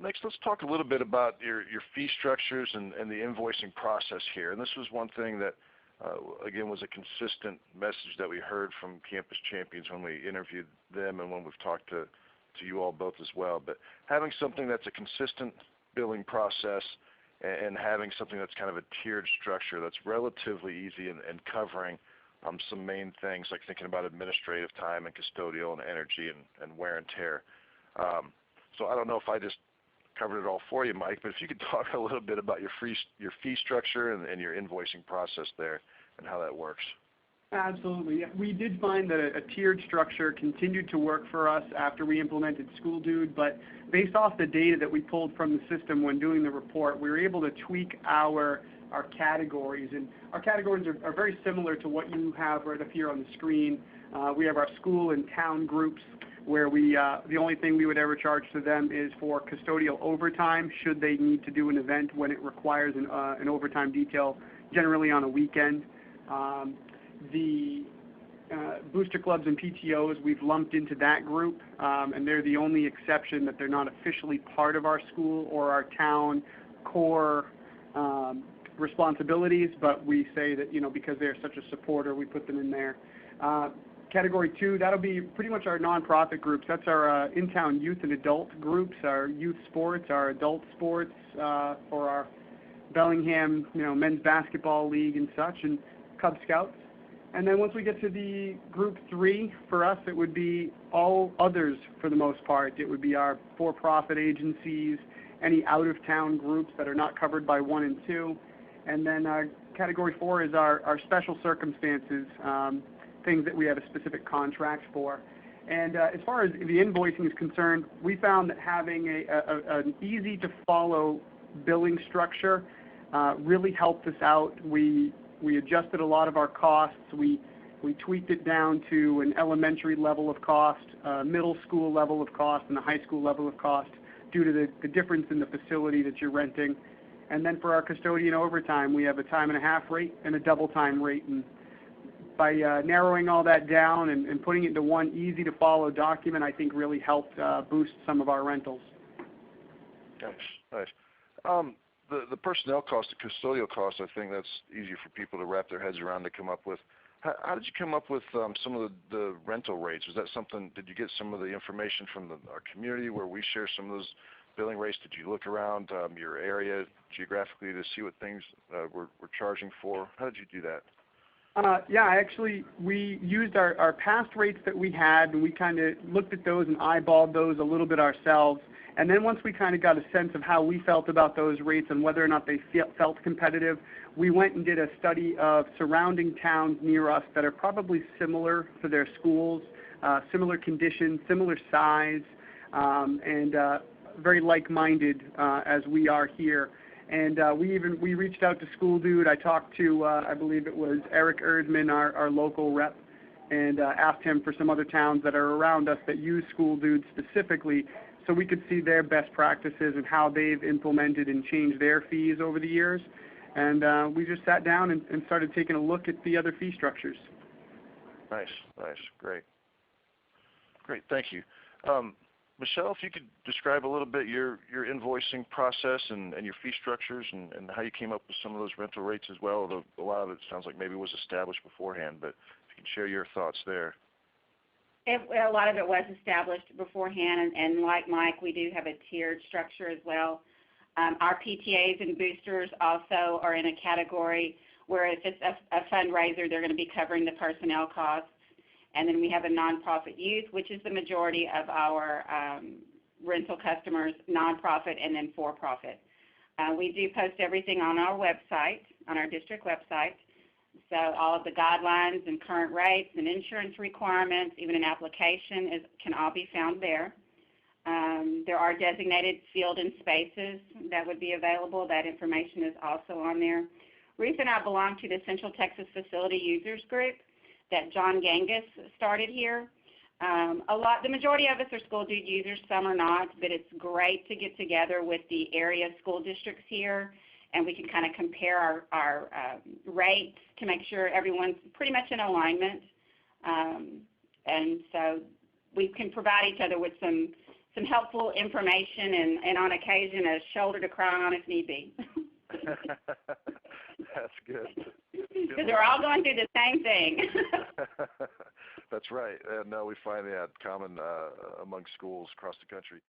Next, let's talk a little bit about your fee structures and the invoicing process here. And this was one thing that, again, was a consistent message that we heard from Campus Champions when we interviewed them and when we've talked to you all both as well. But having something that's a consistent billing process and having something that's kind of a tiered structure that's relatively easy and covering some main things like thinking about administrative time and custodial and energy and wear and tear. So I don't know if I just covered it all for you, Mike, but if you could talk a little bit about your fee structure and your invoicing process there and how that works. Absolutely. We did find that a tiered structure continued to work for us after we implemented SchoolDude, but based off the data that we pulled from the system when doing the report, we were able to tweak our categories, and our categories are very similar to what you have right up here on the screen. We have our school and town groups where the only thing we would ever charge to them is for custodial overtime should they need to do an event when it requires an overtime detail, generally on a weekend. The booster clubs and PTOs we've lumped into that group, and they're the only exception that they're not officially part of our school or our town core responsibilities, but we say that, because they're such a supporter, we put them in there. Category 2, that'll be pretty much our nonprofit groups. That's our in-town youth and adult groups, our youth sports, our adult sports, for our Bellingham, men's basketball league and such, and Cub Scouts. And then once we get to the group 3, for us it would be all others for the most part. It would be our for-profit agencies, any out-of-town groups that are not covered by 1 and 2. And then category 4 is our special circumstances, things that we have a specific contract for. And as far as the invoicing is concerned, we found that having an easy-to-follow billing structure really helped us out. We adjusted a lot of our costs. We tweaked it down to an elementary level of cost, middle school level of cost, and a high school level of cost due to the difference in the facility that you're renting. And then for our custodian overtime, we have a time and a half rate and a double time rate. And by narrowing all that down and putting it into one easy-to-follow document, I think really helped boost some of our rentals. Nice. The personnel cost, the custodial cost, I think that's easier for people to wrap their heads around to come up with. How did you come up with some of the rental rates? Was that something, did you get some of the information from our community where we share some of those billing rates? Did you look around your area geographically to see what things we're charging for? How did you do that? Yeah, actually, we used our past rates that we had, and we kind of looked at those and eyeballed those a little bit ourselves. And then once we kind of got a sense of how we felt about those rates and whether or not they felt competitive, we went and did a study of surrounding towns near us that are probably similar for their schools, similar conditions, similar size, and very like-minded as we are here. And we reached out to SchoolDude. I talked to, I believe it was Eric Erdman, our local rep, and asked him for some other towns that are around us that use SchoolDude specifically, so we could see their best practices and how they've implemented and changed their fees over the years. And we just sat down and started taking a look at the other fee structures. Nice. Great, thank you. Michelle, if you could describe a little bit your invoicing process and your fee structures and how you came up with some of those rental rates as well, although a lot of it sounds like maybe was established beforehand, but if you can share your thoughts there. A lot of it was established beforehand, and like Mike, we do have a tiered structure as well. Our PTAs and boosters also are in a category where if it's a fundraiser, they're going to be covering the personnel costs. And then we have a nonprofit youth, which is the majority of our rental customers, nonprofit and then for-profit. We do post everything on our website, on our district website. So all of the guidelines and current rates and insurance requirements, even an application, can all be found there. There are designated field and spaces that would be available. That information is also on there. Ruth and I belong to the Central Texas Facility Users Group that John Gangus started here. The majority of us are SchoolDude users, some are not, but it's great to get together with the area school districts here, and we can kind of compare our rates to make sure everyone's pretty much in alignment. And so we can provide each other with some some helpful information and on occasion a shoulder to cry on if need be. That's good. Because we're all going through the same thing. That's right. No, we find that common among schools across the country.